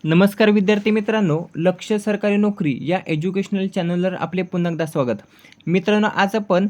नमस्कार विद्यार्थी मित्रांनो, लक्ष्य सरकारी नोकरी या एज्युकेशनल चॅनलवर आपले पुन्हा एकदा स्वागत. मित्रांनो, आज आपण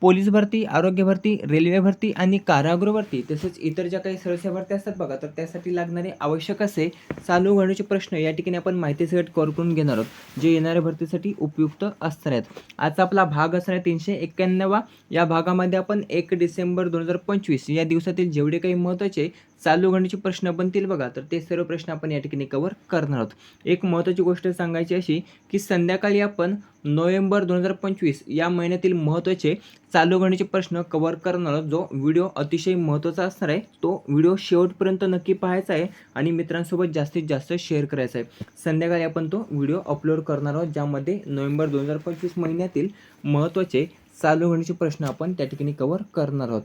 पोलीस भरती, आरोग्य भरती, रेल्वे भरती आणि कारागृह भरती तसेच इतर ज्या काही सरळ भरती असतात बघा, तर त्यासाठी लागणारे आवश्यक असे चालू घडण्याचे प्रश्न या ठिकाणी आपण माहिती सहित कव्हर करून घेणार आहोत, जे येणाऱ्या भरतीसाठी उपयुक्त असणार आहेत. आजचा आपला भाग असणार आहे 391. या भागामध्ये आपण 1 डिसेंबर 2025 या दिवसातील जेवढे काही महत्त्वाचे चालू घडण्याचे प्रश्न बनतील बघा, तर ते सर्व प्रश्न आपण या ठिकाणी कव्हर करणार आहोत. एक महत्त्वाची गोष्ट सांगायची अशी की संध्याकाळी आपण नोव्हेंबर 2025 या महिन्यातील महत्त्वाचे चालू घडण्याचे प्रश्न कव्हर करणार आहोत. जो व्हिडिओ अतिशय महत्त्वाचा असणार आहे, तो व्हिडिओ शेवटपर्यंत नक्की पाहायचा आहे आणि मित्रांसोबत जास्तीत जास्त शेअर करायचा आहे. संध्याकाळी आपण तो व्हिडिओ अपलोड करणार आहोत, ज्यामध्ये नोव्हेंबर 2025 महिन्यातील महत्त्वाचे चालू घडण्याचे प्रश्न आपण त्या ठिकाणी कव्हर करणार आहोत.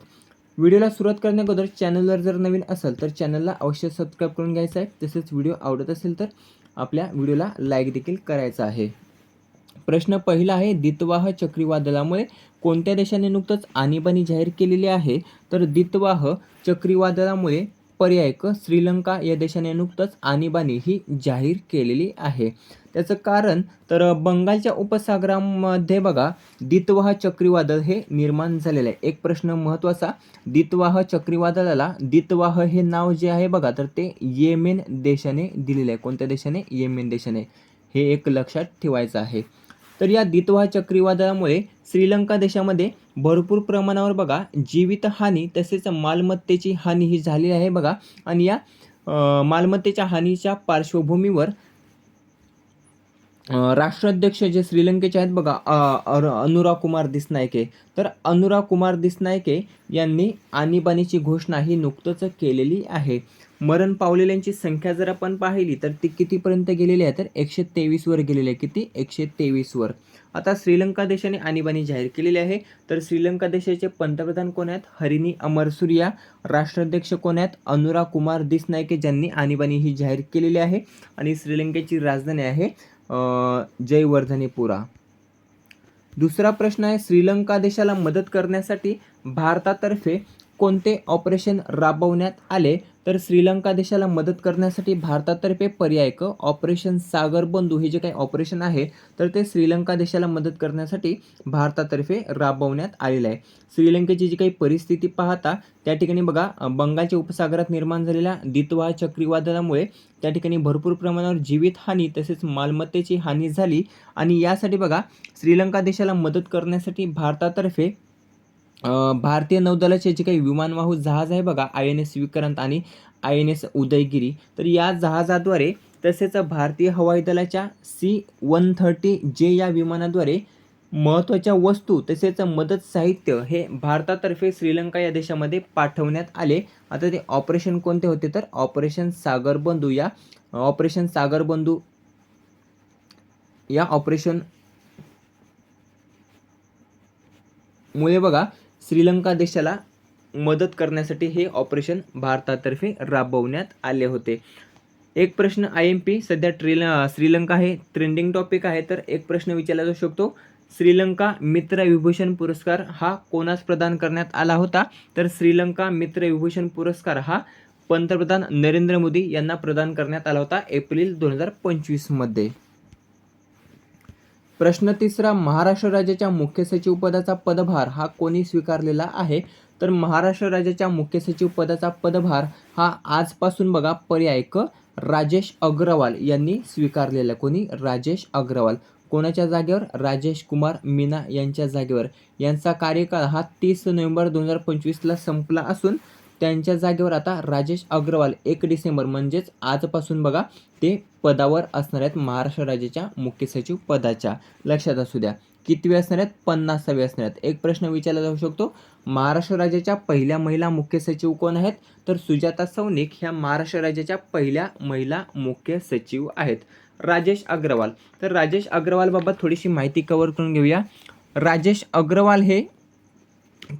व्हिडिओला सुरुवात करण्याअगोदर चॅनलवर जर नवीन असेल तर चॅनलला अवश्य सबस्क्राईब करून घ्यायचं आहे. तसेच व्हिडिओ आवडत असेल तर आपल्या व्हिडिओला लाईक देखील करायचा आहे. प्रश्न पहिला आहे, दितवाह चक्रीवादळामुळे कोणत्या देशाने नुकतंच आणीबाणी जाहीर केलेली आहे? तर दितवाह चक्रीवादळामुळे पर्याय क श्रीलंका या देशाने नुकतंच आणीबाणी ही जाहीर केलेली आहे. त्याचं कारण तर बंगालच्या उपसागरामध्ये बघा दितवाह चक्रीवादळ हे निर्माण झालेलं आहे. एक प्रश्न महत्त्वाचा, दितवाह चक्रीवादळाला दितवाह हे नाव जे आहे बघा, तर ते येमेन देशाने दिलेले आहे. कोणत्या देशाने? येमेन देशाने. हे एक लक्षात ठेवायचं आहे. तर या दितवाह चक्रीवादळामुळे श्रीलंका देशामध्ये भरपूर प्रमाणावर बघा जीवितहानी तसेच मालमत्तेची हानी ही झाली आहे बघा. आणि या मालमत्तेच्या हानीच्या पार्श्वभूमीवर राष्ट्राध्यक्ष जे श्रीलंकेचे आहेत बघा, अनुरा कुमार दिसनायके, तर अनुरा कुमार दिसनायके यांनी आणीबाणीची घोषणा ही नुकतंच केलेली आहे. मरण पावलेल्यांची संख्या जर आपण पाहिली तर ती कितीपर्यंत गेलेली आहे? तर 123 वर गेलेली आहे. किती? 123 वर. आता श्रीलंका देशाने आणीबाणी जाहीर केलेली आहे. तर श्रीलंका देशाचे पंतप्रधान कोण आहेत? हरिनी अमरसूरिया. राष्ट्राध्यक्ष कोण आहेत? अनुरा कुमार दिसनायके, ज्यांनी आणीबाणी ही जाहीर केलेली आहे. आणि श्रीलंकेची राजधानी आहे जयवर्धनेपुरा. दुसरा प्रश्न आहे, श्रीलंका देशाला मदत करण्यासाठी भारतातर्फे कोणते ऑपरेशन राबवण्यात आले? तर श्रीलंका देशाला मदत करण्यासाठी भारतातर्फे पर्याय क ऑपरेशन सागर बंधू हे जे काही ऑपरेशन आहे, तर ते श्रीलंका देशाला मदत करण्यासाठी भारतातर्फे राबवण्यात आलेलं आहे. श्रीलंकेची जी काही परिस्थिती पाहता त्या ठिकाणी बघा बंगालच्या उपसागरात निर्माण झालेल्या दितवाह चक्रीवादळामुळे त्या ठिकाणी भरपूर प्रमाणावर जीवितहानी तसेच मालमत्तेची हानी झाली. आणि यासाठी बघा श्रीलंका देशाला मदत करण्यासाठी भारतातर्फे भारतीय नौदलाचे जे काही विमानवाहू जहाज आहे बघा, INS विक्रांत आणि INS उदयगिरी, तर या जहाजाद्वारे तसेच भारतीय हवाई दलाच्या C-130J या विमानाद्वारे महत्त्वाच्या वस्तू तसेच मदत साहित्य हे भारतातर्फे श्रीलंका या देशामध्ये पाठवण्यात आले. आता ते ऑपरेशन कोणते होते? तर ऑपरेशन सागर बंधू. या ऑपरेशन सागर बंधू या ऑपरेशन मुळे बघा श्रीलंका देशाला मदत करण्यासाठी हे ऑपरेशन भारतातर्फे राबवण्यात आले होते. एक प्रश्न IMP, सध्या श्रीलंका हे ट्रेंडिंग टॉपिक आहे, तर एक प्रश्न विचारला जाऊ शकतो, श्रीलंका मित्र विभूषण पुरस्कार हा कोणास प्रदान करण्यात आला होता? तर श्रीलंका मित्र विभूषण पुरस्कार हा पंतप्रधान नरेंद्र मोदी यांना प्रदान करण्यात आला होता एप्रिल 2025 मध्ये. प्रश्न तिसरा, महाराष्ट्र राज्याच्या मुख्य सचिव पदाचा पदभार हा कोणी स्वीकारलेला आहे? तर महाराष्ट्र राज्याच्या मुख्य सचिव पदाचा पदभार हा आजपासून बघा पर्याय क राजेश अग्रवाल यांनी स्वीकारलेला. कोणी? राजेश अग्रवाल. कोणाच्या जागेवर? राजेश कुमार मीना यांच्या जागेवर. यांचा कार्यकाळ हा 30 नोव्हेंबर 2025ला संपला असून त्यांच्या जागेवर आता राजेश अग्रवाल 1 डिसेंबर म्हणजेच आजपासून बघा ते पदावर असणार आहेत महाराष्ट्र राज्याच्या मुख्य सचिव पदाच्या. लक्षात असू द्या. कितवे असणार आहेत? 50वे असणार आहेत. एक प्रश्न विचारला जाऊ शकतो, महाराष्ट्र राज्याच्या पहिल्या महिला मुख्य सचिव कोण आहेत? तर सुजाता सौनिक ह्या महाराष्ट्र राज्याच्या पहिल्या महिला मुख्य सचिव आहेत. राजेश अग्रवाल. तर राजेश अग्रवालबाबत थोडीशी माहिती कव्हर करून घेऊया. राजेश अग्रवाल हे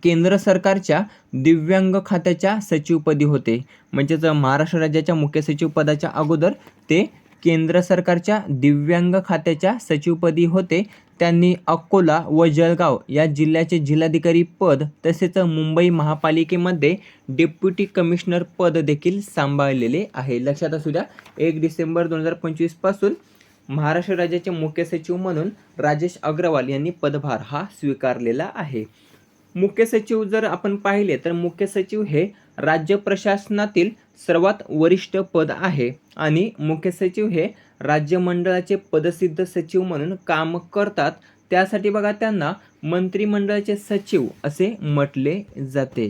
केंद्र सरकारच्या दिव्यांग खात्याच्या सचिवपदी होते. म्हणजेच महाराष्ट्र राज्याच्या मुख्य सचिव पदाच्या अगोदर ते केंद्र सरकारच्या दिव्यांग खात्याच्या सचिवपदी होते. त्यांनी अकोला व जळगाव या जिल्ह्याचे जिल्हाधिकारी पद तसेच मुंबई महापालिकेमध्ये डेप्युटी कमिशनर पद देखील सांभाळलेले आहे. लक्षात असू द्या, 1 डिसेंबर 2025 पासून महाराष्ट्र राज्याचे मुख्य सचिव म्हणून राजेश अग्रवाल यांनी पदभार हा स्वीकारलेला आहे. मुख्य सचिव जर आपण पाहिले तर मुख्य सचिव हे राज्य प्रशासनातील सर्वात वरिष्ठ पद आहे आणि मुख्य सचिव हे राज्य मंडळाचे पदसिद्ध सचिव म्हणून काम करतात. त्यासाठी बघा त्यांना मंत्रिमंडळाचे सचिव असे म्हटले जाते.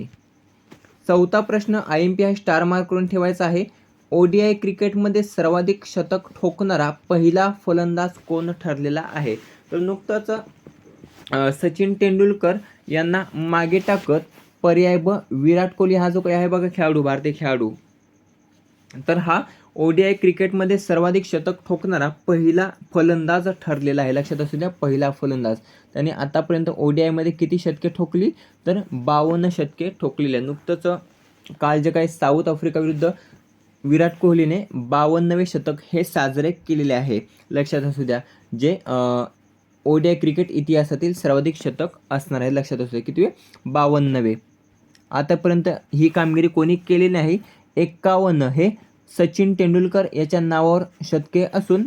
चौथा प्रश्न IMP हा स्टार मार्क करून ठेवायचा आहे. ODI क्रिकेटमध्ये सर्वाधिक शतक ठोकणारा पहिला फलंदाज कोण ठरलेला आहे? तर नुकताच सचिन तेंडुलकर यांना मागे टाकत पर्याय ब विराट कोहली हा जो काही आहे बघा खेळाडू, भारतीय खेळाडू, तर हा ODI क्रिकेटमध्ये सर्वाधिक शतक ठोकणारा पहिला फलंदाज ठरलेला आहे. लक्षात असू द्या, पहिला फलंदाज. त्याने आतापर्यंत ODI मध्ये किती शतके ठोकली? तर 52 शतके ठोकलेली आहे. नुकतंच काल जे काही साऊथ आफ्रिका विरुद्ध विराट कोहलीने 52वे शतक हे साजरे केलेले आहे. लक्षात असू द्या, जे ODI क्रिकेट इतिहासातील सर्वाधिक शतक असणार आहे. लक्षात असू द्या, किती? 52वे. आतापर्यंत ही कामगिरी कोणी केली नाही. 51 हे सचिन तेंडुलकर याच्या नावावर शतके असून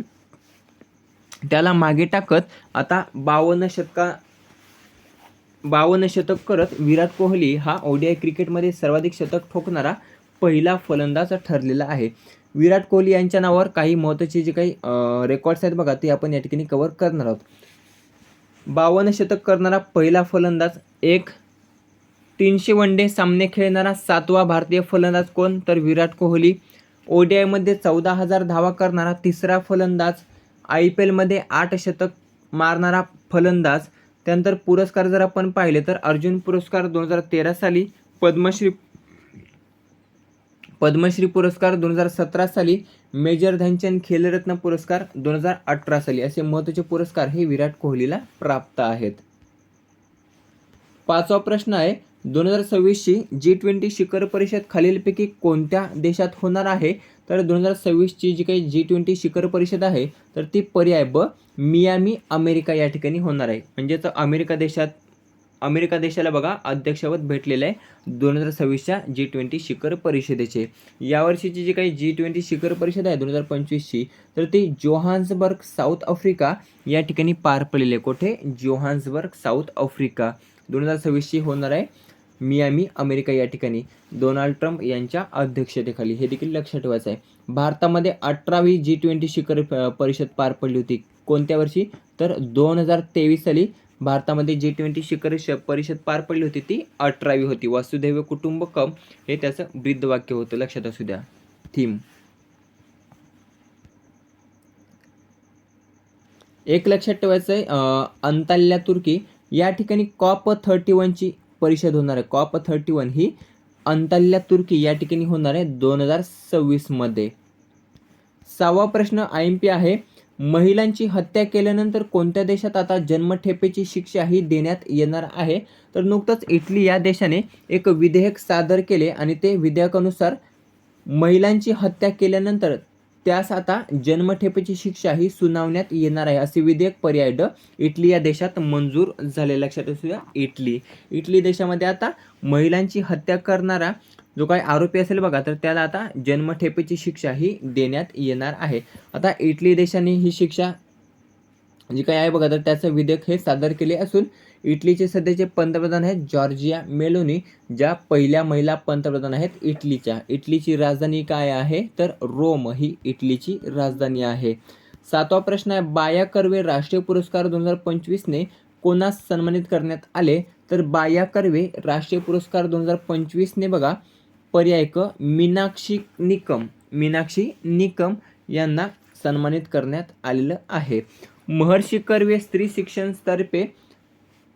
त्याला मागे टाकत आता 52 शतक करत विराट कोहली हा ODI क्रिकेटमध्ये सर्वाधिक शतक ठोकणारा पहिला फलंदाज ठरलेला आहे. विराट कोहली यांच्या नावावर काही महत्त्वाचे जे काही रेकॉर्ड्स आहेत बघा, ते आपण या ठिकाणी कव्हर करणार आहोत. 52 शतक करणारा पहिला फलंदाज, 300 वनडे सामने खेळणारा 7वा भारतीय फलंदाज कोण? तर विराट कोहली. ODI मध्ये 14,000 धावा करणारा तिसरा फलंदाज, IPL मध्ये 8 शतक मारणारा फलंदाज. त्यानंतर पुरस्कार जर आपण पाहिले तर अर्जुन पुरस्कार 2013 साली, पद्मश्री पुरस्कार 2017 साली, मेजर ध्यानचंद खेलरत्न पुरस्कार 2018 साली असे महत्त्वाचे पुरस्कार हे विराट कोहलीला प्राप्त आहेत. 5वा प्रश्न आहे, 2026ची G20 शिखर परिषद खालीलपैकी कोणत्या देशात होणार आहे? तर 2026ची जी काही G20 शिखर परिषद आहे तर ती पर्याय ब मियामी, अमेरिका या ठिकाणी होणार आहे. म्हणजेच अमेरिका देशाला बघा अध्यक्षपद भेटलेलं आहे 2026च्या G20 शिखर परिषदेचे. यावर्षीची जी काही G20 शिखर परिषद आहे 2025ची, तर ती जोहान्सबर्ग, साऊथ आफ्रिका या ठिकाणी पार पडलेली आहे. कुठे? Johannesburg, south Africa. 2026ची होणार आहे मियामी, अमेरिका या ठिकाणी, डोनाल्ड ट्रम्प यांच्या अध्यक्षतेखाली. हे देखील लक्षात ठेवायचं आहे. भारतामध्ये 18वी G20 शिखर परिषद पार पडली होती. कोणत्या वर्षी? तर 2023 साली भारतामध्ये G20 शिखर परिषद पार पडली होती, ती 18वी होती. वसुधैव कुटुंबकम हे त्याचं ब्रीदवाक्य होतं. लक्षात असू द्या, थीम. एक लक्षात ठेवायचं आहे, अंताल्या तुर्की या ठिकाणी COP31ची परिषद होणार आहे. COP31 ही अंताल्या तुर्की या ठिकाणी होणार आहे 2026 मध्ये. 6वा प्रश्न IMP आहे, महिलांची हत्या केल्यानंतर कोणत्या देशात आता जन्मठेपेची शिक्षा ही देण्यात येणार आहे? तर नुकतंच इटली या देशाने एक विधेयक सादर केले आणि ते विधेयकानुसार महिलांची हत्या केल्यानंतर त्यास आता जन्मठेपेची शिक्षा ही सुनावण्यात येणार आहे. असे विधेयक पर्याय ड इटली या देशात मंजूर झाले. लक्षात असू द्या, इटली देशामध्ये आता महिलांची हत्या करणारा जो काही आरोपी असेल बघा, तर त्याला आता जन्मठेपेची शिक्षा ही देण्यात येणार आहे. आता इटली देशाने ही शिक्षा जी काही आहे बघा, तर त्याचं विधेयक हे सादर केले असून इटलीचे सध्याचे पंतप्रधान आहेत जॉर्जिया मेलोनी, ज्या पहिल्या महिला पंतप्रधान आहेत इटलीच्या. इटलीची राजधानी काय आहे? तर रोम ही इटलीची राजधानी आहे. 7वा प्रश्न आहे, बाया कर्वे राष्ट्रीय पुरस्कार 2025ने कोणास सन्मानित करण्यात आले? तर बाया कर्वे राष्ट्रीय पुरस्कार 2025ने बघा पर्याय क मीनाक्षी निकम यांना सन्मानित करण्यात आलेलं आहे. महर्षी कर्वे स्त्री शिक्षणतर्फे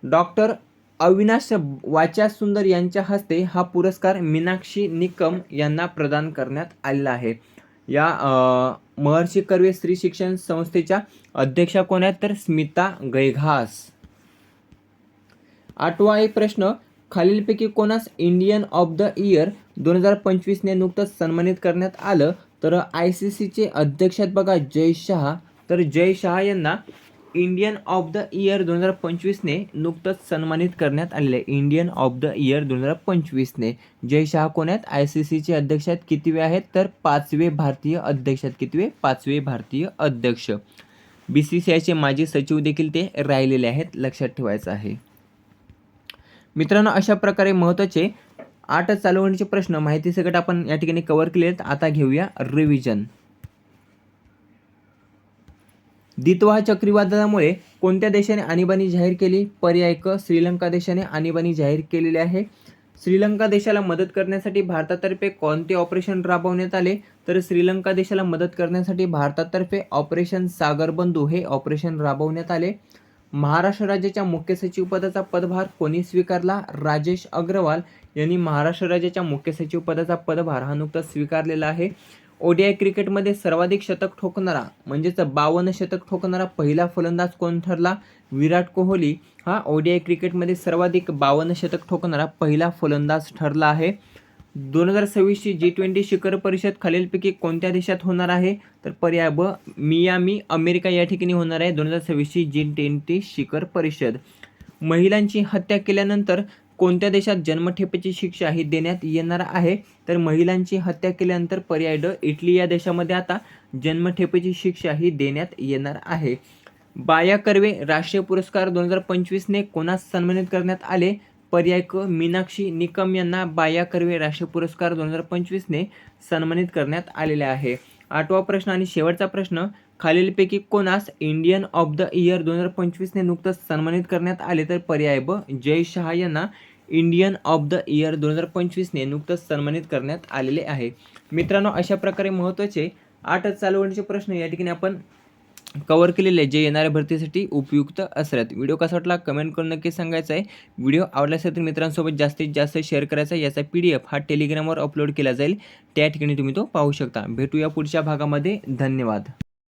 डॉक्टर अविनाश वाचासुंदर यांच्या हस्ते हा पुरस्कार मीनाक्षी निकम यांना प्रदान करण्यात आलेला आहे. या महर्षी कर्वे स्त्री शिक्षण संस्थेच्या अध्यक्षा कोण आहेत? तर स्मिता गैघास. 8वा एक प्रश्न, खालीलपैकी कोणास इंडियन ऑफ द इयर 2025ने नुकतंच सन्मानित करण्यात आलं? तर ICCचे अध्यक्ष आहेत बघा जय शहा. तर जय शहा यांना इंडियन ऑफ द इयर 2025ने नुकतंच सन्मानित करण्यात आलेले आहे. इंडियन ऑफ द इयर 2025ने जय शहा कोण आहेत? ICCचे अध्यक्ष आहेत. कितवे आहेत? तर 5वे भारतीय अध्यक्ष आहेत. कितवे? 5वे भारतीय अध्यक्ष. BCCIचे माजी सचिव देखील ते राहिलेले आहेत, लक्षात ठेवायचं आहे. मित्रांनो, अशा प्रकारे महत्त्वाचे 8 चालू घडामोडींचे प्रश्न माहिती सकट आपण या ठिकाणी कव्हर केले आहेत. आता घेऊया रिव्हिजन. दितवाह चक्रीवादळामुळे कोणत्या देशाने आणीबाणी जाहीर केली? पर्याय क, श्रीलंका देशाने आणीबाणी जाहीर केलेली आहे. श्रीलंका देशाला मदत करण्यासाठी भारतातर्फे कोणते ऑपरेशन राबवण्यात आले? तर श्रीलंका देशाला मदत करण्यासाठी भारतातर्फे ऑपरेशन सागरबंधू हे ऑपरेशन राबवण्यात आले. महाराष्ट्र राज्याच्या मुख्य सचिव पदाचा पदभार कोणी स्वीकारला? राजेश अग्रवाल यांनी महाराष्ट्र राज्याच्या मुख्य सचिव पदाचा पदभार हा नुकताच स्वीकारलेला आहे. ODI क्रिकेटमध्ये सर्वाधिक शतक ठोकणारा म्हणजेच 52 शतक ठोकणारा पहिला फलंदाज कोण ठरला? विराट कोहली हा ODI क्रिकेटमध्ये सर्वाधिक 52 शतक ठोकणारा पहिला फलंदाज ठरला आहे. 2026ची G20 शिखर परिषद खालीलपैकी कोणत्या देशात होणार आहे? तर पर्याय ब, मियामी अमेरिका या ठिकाणी होणार आहे 2026ची G20 शिखर परिषद. महिलांची हत्या केल्यानंतर कोणत्या देशात जन्मठेपेची शिक्षा ही देण्यात येणार आहे? तर महिलांची हत्या केल्यानंतर पर्याय ड, इटली या देशामध्ये आता जन्मठेपेची शिक्षा ही देण्यात येणार आहे. बाया कर्वे राष्ट्रीय पुरस्कार 2025ने कोणास सन्मानित करण्यात आले? पर्याय क, मीनाक्षी निकम यांना बाया कर्वे राष्ट्रीय पुरस्कार 2025ने सन्मानित करण्यात आलेले आहे. 8वा प्रश्न आणि शेवटचा प्रश्न, खालीलपैकी कोणास इंडियन ऑफ द इयर 2025ने नुकतंच सन्मानित करण्यात आले? तर पर्याय ब, जय शहा यांना इंडियन ऑफ द इयर 2025ने नुकतंच सन्मानित करण्यात आलेले आहे. मित्रांनो, अशा प्रकारे महत्त्वाचे 8 चालू घडामोडींचे प्रश्न या ठिकाणी आपण कव्हर केलेले जे येणाऱ्या भरतीसाठी उपयुक्त असतात. व्हिडिओ कसा वाटला कमेंट करून नक्की सांगायचं आहे. व्हिडिओ आवडला असेल तर मित्रांसोबत जास्तीत जास्त शेअर करायचा. याचा PDF हा टेलिग्रामवर अपलोड केला जाईल, त्या ठिकाणी तुम्ही तो पाहू शकता. भेटूया पुढच्या भागामध्ये. धन्यवाद.